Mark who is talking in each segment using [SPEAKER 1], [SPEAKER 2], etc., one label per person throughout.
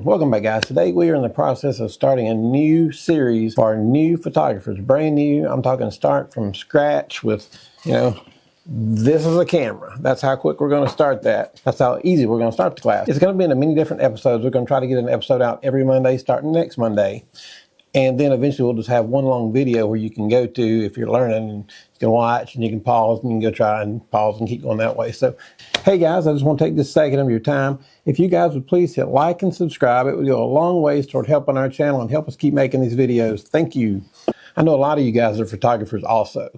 [SPEAKER 1] Welcome back, guys. Today we are in the process of starting a new series for our new photographers. Brand new. I'm talking start from scratch with, this is a camera. That's how quick we're going to start that. That's how easy we're going to start the class. It's going to be in many different episodes. We're going to try to get an episode out every Monday starting next Monday. And then eventually we'll just have one long video where you can go to if you're learning, and you can watch and you can pause and you can go try and pause and keep going that way. So, hey guys, I just want to take this second of your time. If you guys would please hit like and subscribe, it would go a long ways toward helping our channel and help us keep making these videos. Thank you. I know a lot of you guys are photographers also.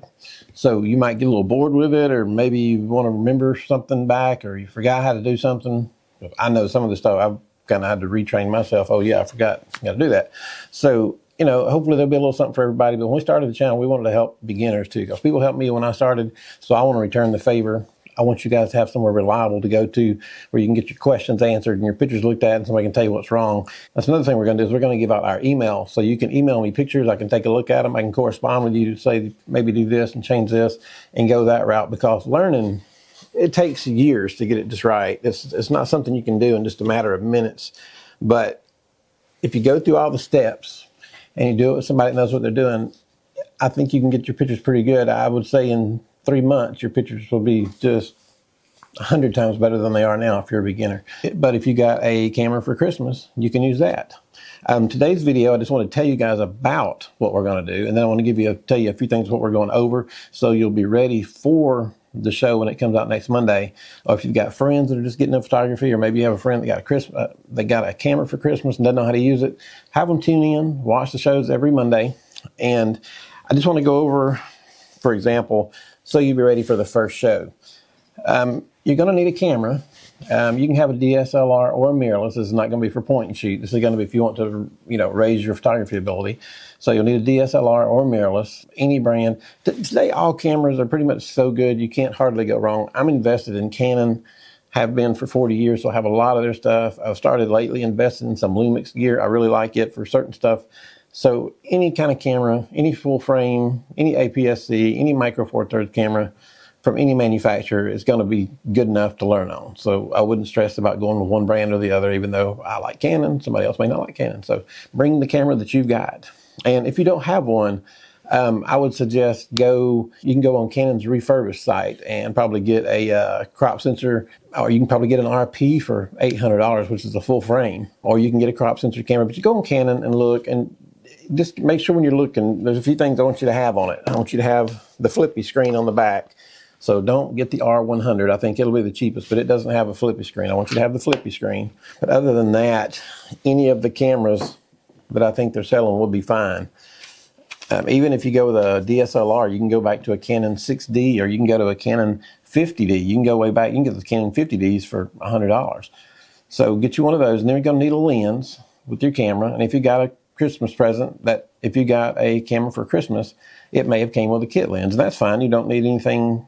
[SPEAKER 1] So you might get a little bored with it, or maybe you want to remember something back, or you forgot how to do something. I know some of the stuff I've kind of had to retrain myself. Oh yeah, I forgot. Got to do that. So, hopefully there'll be a little something for everybody. But when we started the channel, we wanted to help beginners too, because people helped me when I started. So I want to return the favor. I want you guys to have somewhere reliable to go to where you can get your questions answered and your pictures looked at and somebody can tell you what's wrong. That's another thing we're going to do is we're going to give out our email. So you can email me pictures. I can take a look at them. I can correspond with you to say, maybe do this and change this and go that route, because learning, it takes years to get it just right. It's not something you can do in just a matter of minutes. But if you go through all the steps and you do it with somebody that knows what they're doing, I think you can get your pictures pretty good. I would say in 3 months, your pictures will be just 100 times better than they are now if you're a beginner. But if you got a camera for Christmas, you can use that. Today's video, I just want to tell you guys about what we're going to do. And then I want to tell you a few things what we're going over, so you'll be ready for the show when it comes out next Monday. Or if you've got friends that are just getting into photography, or maybe you have a friend that got a camera for Christmas and doesn't know how to use it, have them tune in, watch the shows every Monday. And I just want to go over, for example, so you'll be ready for the first show. You're going to need a camera. You can have a DSLR or a mirrorless. This is not going to be for point and shoot. This is going to be if you want to, raise your photography ability. So you'll need a DSLR or a mirrorless, any brand. Today, all cameras are pretty much so good, you can't hardly go wrong. I'm invested in Canon, have been for 40 years, so I have a lot of their stuff. I've started lately investing in some Lumix gear. I really like it for certain stuff. So any kind of camera, any full frame, any APS-C, any micro four thirds camera from any manufacturer is going to be good enough to learn on. So I wouldn't stress about going with one brand or the other, even though I like Canon, somebody else may not like Canon. So bring the camera that you've got. And if you don't have one, I would suggest you can go on Canon's refurbished site and probably get a crop sensor, or you can probably get an RP for $800, which is a full frame, or you can get a crop sensor camera. But you go on Canon and look, and just make sure when you're looking, there's a few things I want you to have on it. I want you to have the flippy screen on the back. So don't get the R100. I think it'll be the cheapest, but it doesn't have a flippy screen. I want you to have the flippy screen. But other than that, any of the cameras that I think they're selling will be fine. Even if you go with a DSLR, you can go back to a Canon 6D, or you can go to a Canon 50D. You can go way back. You can get the Canon 50Ds for $100. So get you one of those, and then you're going to need a lens with your camera. And if you got a Christmas present, if you got a camera for Christmas, it may have came with a kit lens, and that's fine. You don't need anything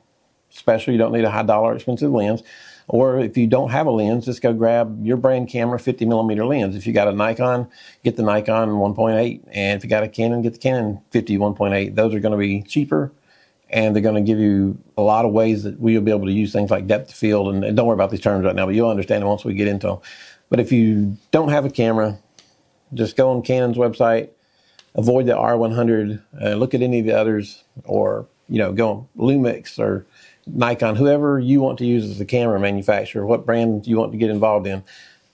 [SPEAKER 1] special. You don't need a high dollar expensive lens. Or if you don't have a lens, just go grab your brand camera 50 millimeter lens. If you got a Nikon, get the Nikon 1.8. And if you got a Canon, get the Canon 50 1.8. Those are going to be cheaper, and they're going to give you a lot of ways that we'll be able to use things like depth of field. And don't worry about these terms right now, but you'll understand it once we get into them. But if you don't have a camera, just go on Canon's website, avoid the R100, look at any of the others, or go on Lumix or Nikon, whoever you want to use as a camera manufacturer, what brand you want to get involved in.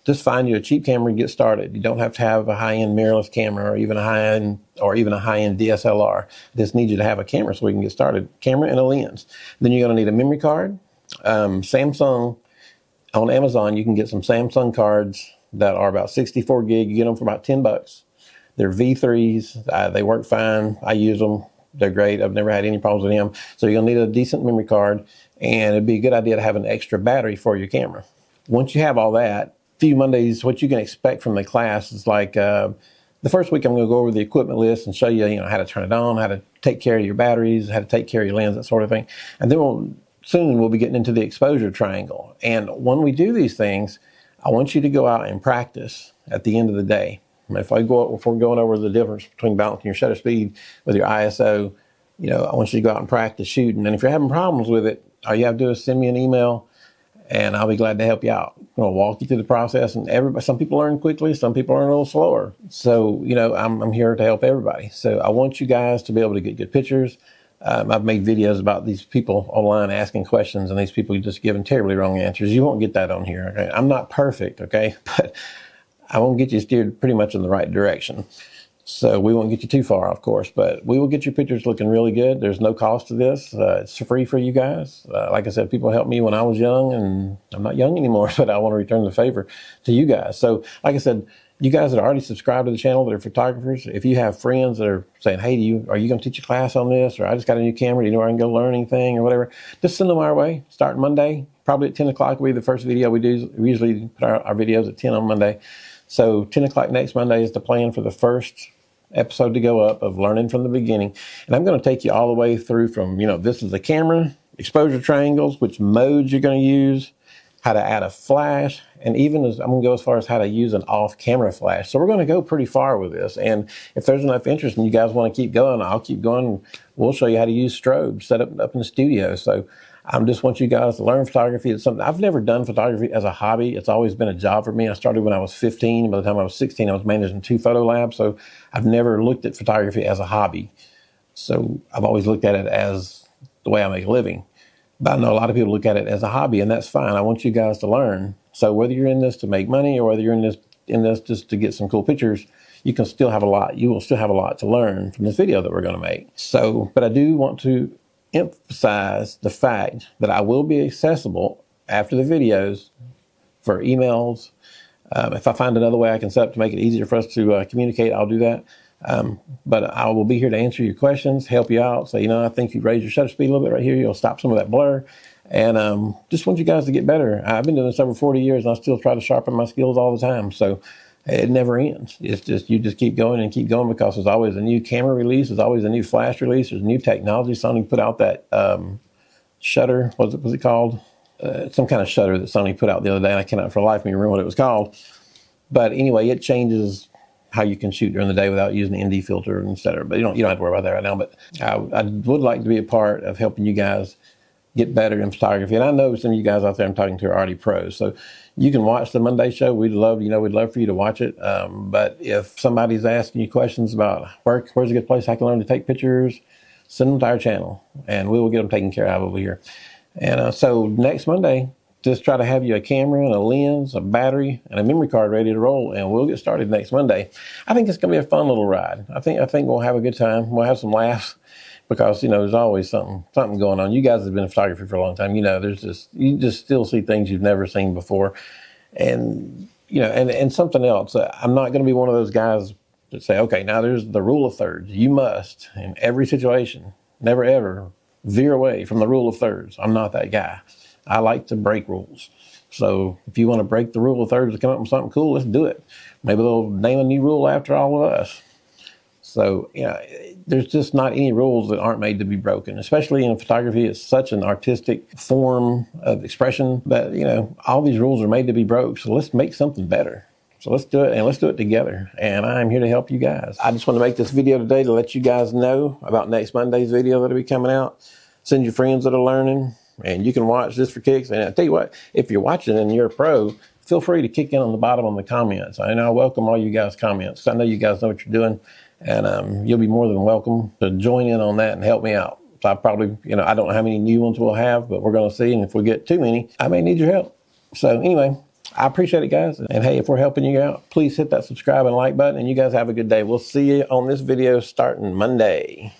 [SPEAKER 1] Just find you a cheap camera and get started. You don't have to have a high-end mirrorless camera, or even a high-end DSLR. Just need you to have a camera so we can get started. Camera and a lens. Then you're going to need a memory card. Samsung, on Amazon, you can get some Samsung cards that are about 64 gig. You get them for about $10. They're V3s. They work fine. I use them. They're great. I've never had any problems with them. So you're going to need a decent memory card, and it'd be a good idea to have an extra battery for your camera. Once you have all that, few Mondays, what you can expect from the class is like the first week I'm going to go over the equipment list and show you, how to turn it on, how to take care of your batteries, how to take care of your lens, that sort of thing. And then soon we'll be getting into the exposure triangle. And when we do these things, I want you to go out and practice at the end of the day. If we're going over the difference between balancing your shutter speed with your ISO, I want you to go out and practice shooting. And if you're having problems with it, all you have to do is send me an email and I'll be glad to help you out. I'll walk you through the process, and everybody, some people learn quickly, some people learn a little slower. So, you know, I'm here to help everybody. So I want you guys to be able to get good pictures. I've made videos about these people online asking questions, and these people just giving terribly wrong answers. You won't get that on here. Okay? I'm not perfect, okay? But I won't get you steered pretty much in the right direction. So we won't get you too far, of course, but we will get your pictures looking really good. There's no cost to this. It's free for you guys. Like I said, people helped me when I was young, and I'm not young anymore, but I want to return the favor to you guys. So like I said, you guys that are already subscribed to the channel that are photographers, if you have friends that are saying, hey, are you going to teach a class on this? Or I just got a new camera, do you know where I can go learn anything or whatever? Just send them our way. Starting Monday, probably at 10 o'clock will be the first video we do. We usually put our videos at 10 on Monday. So 10 o'clock next Monday is the plan for the first episode to go up of Learning from the Beginning. And I'm going to take you all the way through from, you know, this is the camera, exposure triangles, which modes you're going to use, how to add a flash, and even I'm going to go as far as how to use an off-camera flash. So we're going to go pretty far with this. And if there's enough interest and you guys want to keep going, I'll keep going. We'll show you how to use strobe set up in the studio. So I just want you guys to learn photography. It's something I've never done photography as a hobby. It's always been a job for me. I started when I was 15. By the time I was 16, I was managing 2 photo labs. So I've never looked at photography as a hobby. So I've always looked at it as the way I make a living. But I know a lot of people look at it as a hobby, and that's fine. I want you guys to learn. So whether you're in this to make money or whether you're in this just to get some cool pictures, you will still have a lot to learn from this video that we're going to make. So, but I do want to emphasize the fact that I will be accessible after the videos for emails. If I find another way I can set up to make it easier for us to communicate, I'll do that. But I will be here to answer your questions, help you out. So, you know, I think you raise your shutter speed a little bit right here. You'll stop some of that blur. And just want you guys to get better. I've been doing this over 40 years, and I still try to sharpen my skills all the time. So it never ends. It's just, you just keep going and keep going, because there's always a new camera release. There's always a new flash release. There's new technology. Sony put out that shutter. What was it called? Some kind of shutter that Sony put out the other day. I cannot for the life of me remember what it was called. But anyway, it changes how you can shoot during the day without using the ND filter and et cetera. But you don't have to worry about that right now. But I would like to be a part of helping you guys get better in photography. And I know some of you guys out there I'm talking to are already pros. So you can watch the Monday show. We'd love for you to watch it. But if somebody's asking you questions about where's a good place I can learn to take pictures, send them to our channel, and we will get them taken care of over here. And so next Monday, just try to have you a camera and a lens, a battery, and a memory card ready to roll, and we'll get started next Monday. I think it's going to be a fun little ride. I think we'll have a good time. We'll have some laughs, because, you know, there's always something going on. You guys have been in photography for a long time. You know, you just still see things you've never seen before. And, you know, and something else. I'm not going to be one of those guys that say, okay, now there's the rule of thirds. You must, in every situation, never ever veer away from the rule of thirds. I'm not that guy. I like to break rules. So if you want to break the rule of thirds to come up with something cool, let's do it. Maybe they'll name a new rule after all of us. So, you know, there's just not any rules that aren't made to be broken, especially in photography. It's such an artistic form of expression that, you know, all these rules are made to be broke. So let's make something better. So let's do it, and let's do it together. And I'm here to help you guys. I just want to make this video today to let you guys know about next Monday's video that'll be coming out. Send your friends that are learning, and you can watch this for kicks. And I tell you what, if you're watching and you're a pro, feel free to kick in on the bottom on the comments. I know I welcome all you guys' comments. I know you guys know what you're doing, and you'll be more than welcome to join in on that and help me out. So I probably, you know, I don't know how many new ones we'll have, but we're going to see. And if we get too many, I may need your help. So anyway, I appreciate it, guys. And hey, if we're helping you out, please hit that subscribe and like button, and you guys have a good day. We'll see you on this video starting Monday.